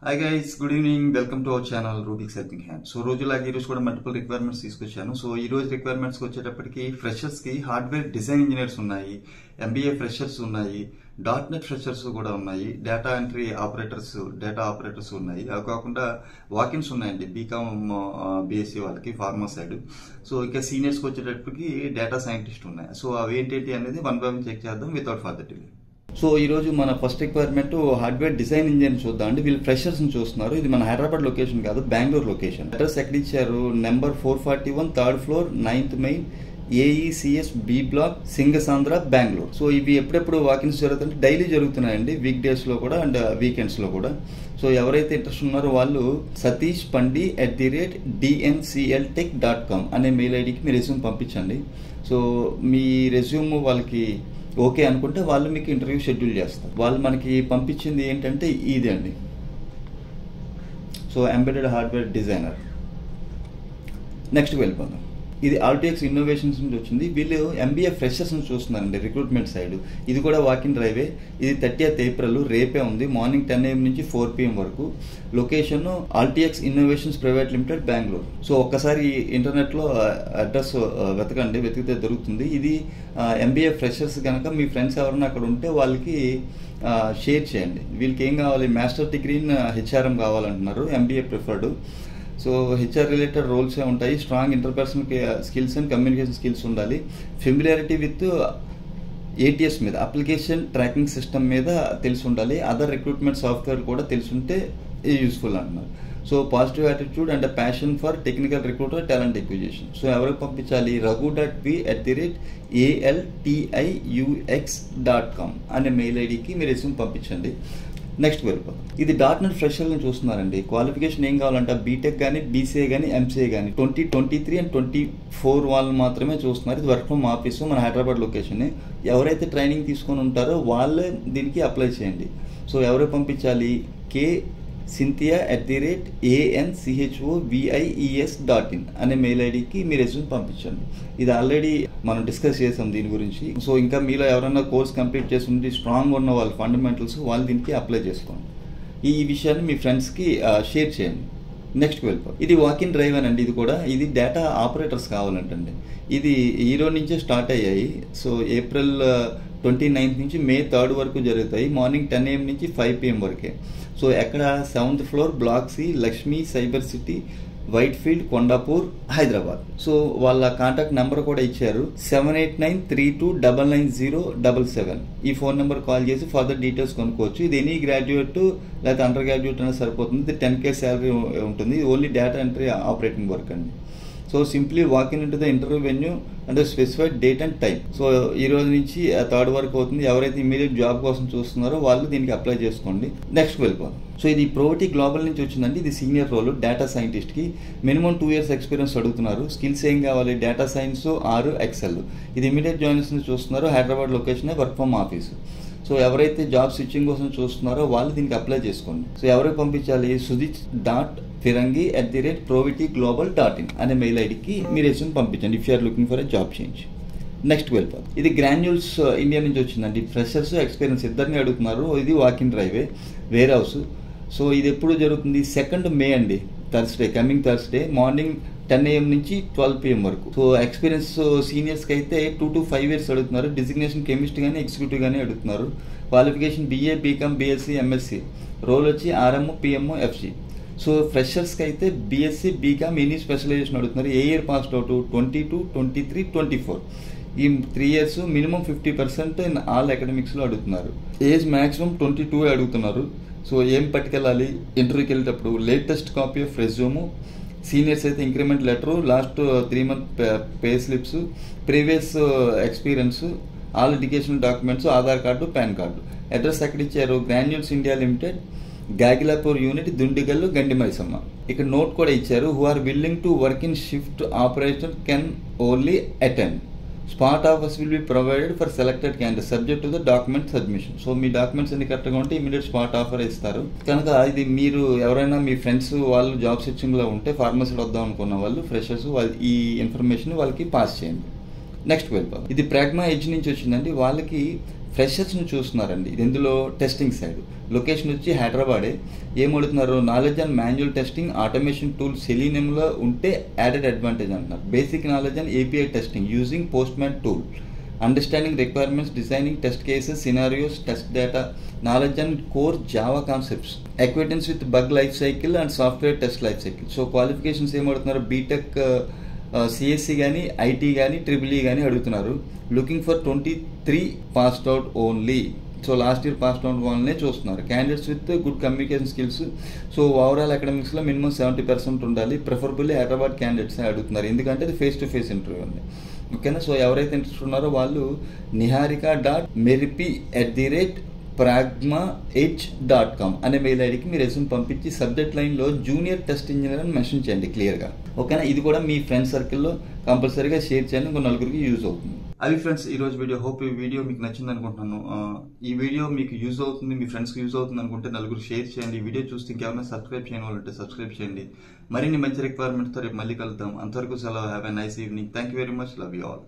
Hi guys, good evening. Welcome to our channel Rubik's Helping Hand. So రోజులాగా ఈ రోజు కూడా multiple requirements తీసుకొచ్చాను. So ఈ రోజు రిక్వైర్మెంట్స్ వచ్చేటప్పటికి ఫ్రెషర్స్ కి హార్డ్వేర్ డిజైన్ ఇంజనీర్స్ ఉన్నాయి, ఎంబీఏ ఫ్రెషర్స్ ఉన్నాయి, .NET ఫ్రెషర్స్ కూడా ఉన్నాయి, data entry operators, data operators ఉన్నాయి. అవి కాకుండా వాకిన్స్ ఉన్నాయండి బీకామ్ బీఎస్సీ వాళ్ళకి ఫార్మా సైడ్. సో ఇక సీనియర్స్ కి వచ్చేటప్పటికి డేటా సైంటిస్ట్ ఉన్నాయి. సో అవి ఏంటి అనేది వన్ బై వన్ చెక్ చేద్దాం వితౌట్ ఫర్దర్ డిలే. సో ఈ రోజు మన first requirement hardware design engineer చూద్దాం అండి. వీళ్ళు ఫ్రెషర్స్ ని చూస్తున్నారు. ఇది మన హైదరాబాద్ లొకేషన్ కాదు, బెంగళూరు లొకేషన్. అడ్రస్ ఎక్కడ ఇచ్చారు? Number 441 third floor 9th main AECS B block Singasandra Bengaluru. So ఇవి ఎప్పుడెప్పుడు వాకిన్స్ జరుగుతుంటే డైలీ జరుగుతున్నాయండి, వీక్ డేస్ లో కూడా అండ్ వీకెండ్స్ లో కూడా. సో ఎవరైతే ఇంట్రెస్ట్ ఉన్నారో వాళ్ళు satishpandi@dncltech.com అనే మెయిల్ ఐడికి మీ రెజ్యూమ్ పంపించండి. సో మీ రెజ్యూమ్ వాళ్ళకి ఓకే అనుకుంటే వాళ్ళు మీకు ఇంటర్వ్యూ షెడ్యూల్ చేస్తారు. వాళ్ళు మనకి పంపించింది ఏంటంటే ఇది అండి. So embedded hardware designer. Next వెళ్ళిపోదాం. ఇది ఆల్టీఎక్స్ ఇన్నోవేషన్స్ నుంచి వచ్చింది. వీళ్ళు ఎంబీఏ ఫ్రెషర్స్ ని చూస్తున్నారండి రిక్రూట్మెంట్ సైడ్. ఇది కూడా వాకిన్ డ్రైవే. ఇది 30th ఏప్రిల్ రేపే ఉంది. మార్నింగ్ 10 AM నుంచి 4 PM వరకు. లొకేషన్ ఆల్టీఎక్స్ innovations private limited Bengaluru. So ఒక్కసారి ఇంటర్నెట్ లో అడ్రస్ వెతకండి, వెతికితే దొరుకుతుంది. ఇది ఎంబీఏ ఫ్రెషర్స్ కనుక మీ ఫ్రెండ్స్ ఎవరైనా అక్కడ ఉంటే వాళ్ళకి షేర్ చేయండి. వీళ్ళకి ఏం కావాలి? మాస్టర్ డిగ్రీ ఇన్ HRM కావాలంటున్నారు, MBA preferred. So HR related roles ఉంటాయి. Strong interpersonal skills and communication skills ఉండాలి. ఫెమిలియారిటీ విత్ ATS మీద, అప్లికేషన్ ట్రాకింగ్ సిస్టమ్ మీద తెలిసి ఉండాలి. అదర్ రిక్రూట్మెంట్ సాఫ్ట్వేర్ కూడా తెలుసుంటే యూస్ఫుల్ అంటున్నారు. So positive attitude and passion for technical recruiter talent acquisition. So ఎవరికి పంపించాలి? raghu.p@altiux.com అనే మెయిల్ ఐడికి మీరు రెజ్యూమ్ పంపించండి. నెక్స్ట్ వెళ్ళిపోతాం. ఇది .NET ఫ్రెషర్లను చూస్తున్నారండి. క్వాలిఫికేషన్ ఏం కావాలంటే బీటెక్ కానీ, BCA కానీ, MCA కానీ 2023 and 24 వాళ్ళు మాత్రమే చూస్తున్నారు. ఇది వర్క్ ఫ్రమ్ ఆఫీసు, మన హైదరాబాద్ లొకేషన్. ఎవరైతే ట్రైనింగ్ తీసుకొని ఉంటారో వాళ్ళే దీనికి అప్లై చేయండి. సో ఎవరు పంపించాలి? KCynthia@anchovies.in అనే మెయిల్ ఐడికి మీ రెజ్యూమ్ పంపించండి. ఇది ఆల్రెడీ మనం డిస్కస్ చేసాం దీని గురించి. సో ఇంకా మీలో ఎవరైనా కోర్స్ కంప్లీట్ చేసి ఉండి స్ట్రాంగ్ ఉన్న వాళ్ళు ఫండమెంటల్స్ వాళ్ళు దీనికి అప్లై చేసుకోండి. ఈ విషయాన్ని మీ ఫ్రెండ్స్కి షేర్ చేయండి. నెక్స్ట్ వెళ్ళిపో. ఇది వాకిన్ డ్రైవ్ అనండి. ఇది డేటా ఆపరేటర్స్ కావాలంటండి. ఇది ఈ రోజు నుంచే స్టార్ట్ అయ్యాయి. సో ఏప్రిల్ 29th నుంచి May 3rd వరకు జరుగుతాయి. మార్నింగ్ 10 AM నుంచి 5 PM వరకే. సో ఎక్కడ? 7th floor block C, Lakshmi cyber city, Whitefield, Kondapur, Hyderabad. So వాళ్ళ కాంటాక్ట్ నెంబర్ కూడా ఇచ్చారు. 7893299077. ఈ ఫోన్ నెంబర్ కాల్ చేసి ఫర్దర్ డీటెయిల్స్ కొనుక్కోవచ్చు. ఇది ఎనీ గ్రాడ్యుయేట్ లేదా అండర్ గ్రాడ్యుయేట్ అనేది సరిపోతుంది. ఇది 10K శాలరీ ఉంటుంది. Only data entry operating work అండి. So simply walk in into the interview venue and specified date and time. So ఈ రోజు నుంచి 3rd వరకు అవుతుంది. ఎవరైతే ఇమీడియట్ జాబ్ కోసం చూస్తున్నారో వాళ్ళు దీనికి అప్లై చేసుకోండి. నెక్స్ట్ వెళ్ళిపోవాలి. సో ఇది ప్రోటీ గ్లోబల్ నుంచి వచ్చిందండి. ఇది సీనియర్ రోల్, డేటా సైంటిస్ట్ కి మినిమం 2 years ఎక్స్పీరియన్స్ అడుగుతున్నారు. స్కిల్స్ ఏం కావాలి? Data science or Excel. ఇది ఇమీడియట్ జాయిన్స్ చూస్తున్నారు. Hyderabad location, work from office. So ఎవరైతే జాబ్ స్విచ్చింగ్ కోసం చూస్తున్నారో వాళ్ళు దీనికి అప్లై చేసుకోండి. సో ఎవరికి పంపించాలి? sudhich.firangi@provityglobal.in అనే మెయిల్ ఐడికి మీ రెజ్యూమ్ పంపించండి if you're looking for a job change. Next వెళ్ళిపోతాం. ఇది గ్రాన్యూల్స్ ఇండియా నుంచి వచ్చిందండి. ఫ్రెషర్స్, ఎక్స్పీరియన్స్ ఇద్దరిని అడుగుతున్నారు. ఇది వాకిన్ డ్రైవే, వేర్ హౌస్. సో ఇది ఎప్పుడు జరుగుతుంది? 2nd May అండి, Thursday, coming Thursday morning 10 AM నుంచి 12 PM వరకు. సో ఎక్స్పీరియన్స్ సీనియర్స్కి అయితే 2 to 5 years అడుగుతున్నారు. డిజిగ్నేషన్ కెమిస్ట్ కానీ, ఎగ్జిక్యూటివ్ కానీ అడుగుతున్నారు. Qualification BA, BCom, BSc, MSc. Role వచ్చి RM, PM, FC. సో ఫ్రెషర్స్కి అయితే BSc, BCom ఎనీ స్పెషలైజేషన్ అడుగుతున్నారు. ఏ ఇయర్ పాస్ అవుట్? 22, 23, 24. ఈ 3 years మినిమం 50% ఇన్ ఆల్ అకాడమిక్స్లో అడుగుతున్నారు. ఏజ్ మాక్సిమం 22 అడుగుతున్నారు. సో ఏం పట్టుకెళ్ళాలి ఇంటర్వ్యూకి వెళ్ళేటప్పుడు? Latest copy of resume, seniors అయితే increment letter, last 3 month pay slips, previous experience, all educational documents, Aadhaar card, PAN card. Address ఎక్కడ ఇచ్చారు? Granules India limited, Gagillapur unit, Dundigal, Gandimaisamma. ఇక్కడ నోట్ కూడా ఇచ్చారు. Who are willing to work in shift operation can only attend. Spot offers will be provided for selected candidate subject to the document submission. So మీ documents అన్ని కరెక్ట్గా ఉంటే immediate spot offer ఇస్తారు. కనుక ఇది మీరు ఎవరైనా మీ ఫ్రెండ్స్ వాళ్ళు జాబ్ సెర్చింగ్లో ఉంటే, ఫార్మసీ వద్దాం అనుకున్న వాళ్ళు, ఫ్రెషర్స్, ఈ ఇన్ఫర్మేషన్ వాళ్ళకి పాస్ చేయండి. నెక్స్ట్ వెళ్ళిపోతాం. ఇది ప్రాగ్మా ఎడ్జ్ నుంచి వచ్చిందండి. వాళ్ళకి ఫ్రెషర్స్ని చూస్తున్నారండి. ఇది ఇందులో టెస్టింగ్ సైడ్. లొకేషన్ వచ్చి హైదరాబాదే. ఏం అడుగుతున్నారు, knowledge and manual testing automation tool సెలీనియంలో ఉంటే యాడెడ్ అడ్వాంటేజ్ అంటున్నారు. Basic knowledge and API testing using Postman tool, understanding requirements, designing test cases, scenarios, test data, knowledge and core Java concepts, acquaintance with bug life cycle and software test life cycle. So qualifications ఏమడుతున్నారు, BTech, CSC కానీ, IT కానీ, triple E కానీ అడుగుతున్నారు. Looking for 23 passed out only. So last year passed out వాళ్ళనే చూస్తున్నారు. Candidates with good communication skills. So overall అకాడమిక్స్లో minimum 70% ఉండాలి. Preferably Hyderabad candidates అడుగుతున్నారు, ఎందుకంటే అది ఫేస్ టు ఫేస్ ఇంటర్వ్యూ ఉంది. ఓకేనా. సో ఎవరైతే ఇంట్రెస్ట్ ఉన్నారో వాళ్ళు niharika.meripy@pragma8.com అనే మెయిల్ ఐడికి మీ రెజ్యూమ్ పంపించి సబ్జెక్ట్ లైన్లో జూనియర్ టెస్ట్ ఇంజనీర్ అని మెన్షన్ చేయండి క్లియర్గా. ఓకేనా. ఇది కూడా మీ ఫ్రెండ్ సర్కిల్లో కంపల్సరీగా షేర్ చేయండి, ఇంకో నలుగురికి యూజ్ అవుతుంది. అది ఫ్రెండ్స్ ఈరోజు వీడియో. హోప్ ఈ వీడియో మీకు నచ్చింది అనుకుంటున్నాను. ఈ వీడియో మీకు యూజ్ అవుతుంది, మీ ఫ్రెండ్స్కి యూజ్ అవుతుంది అనుకుంటే నలుగురు షేర్ చేయండి. ఈ వీడియో చూస్తే ఇంకేమైనా సబ్స్క్రైబ్ చేయని వాళ్ళంటే సబ్స్క్రైబ్ చేయండి. మరిన్ని మంచి రిక్వైర్మెంట్స్తో రేపు మళ్ళీ కలుద్దాం. అంతవరకు సెలవు. Have a nice evening. Thank you very much. Love you all.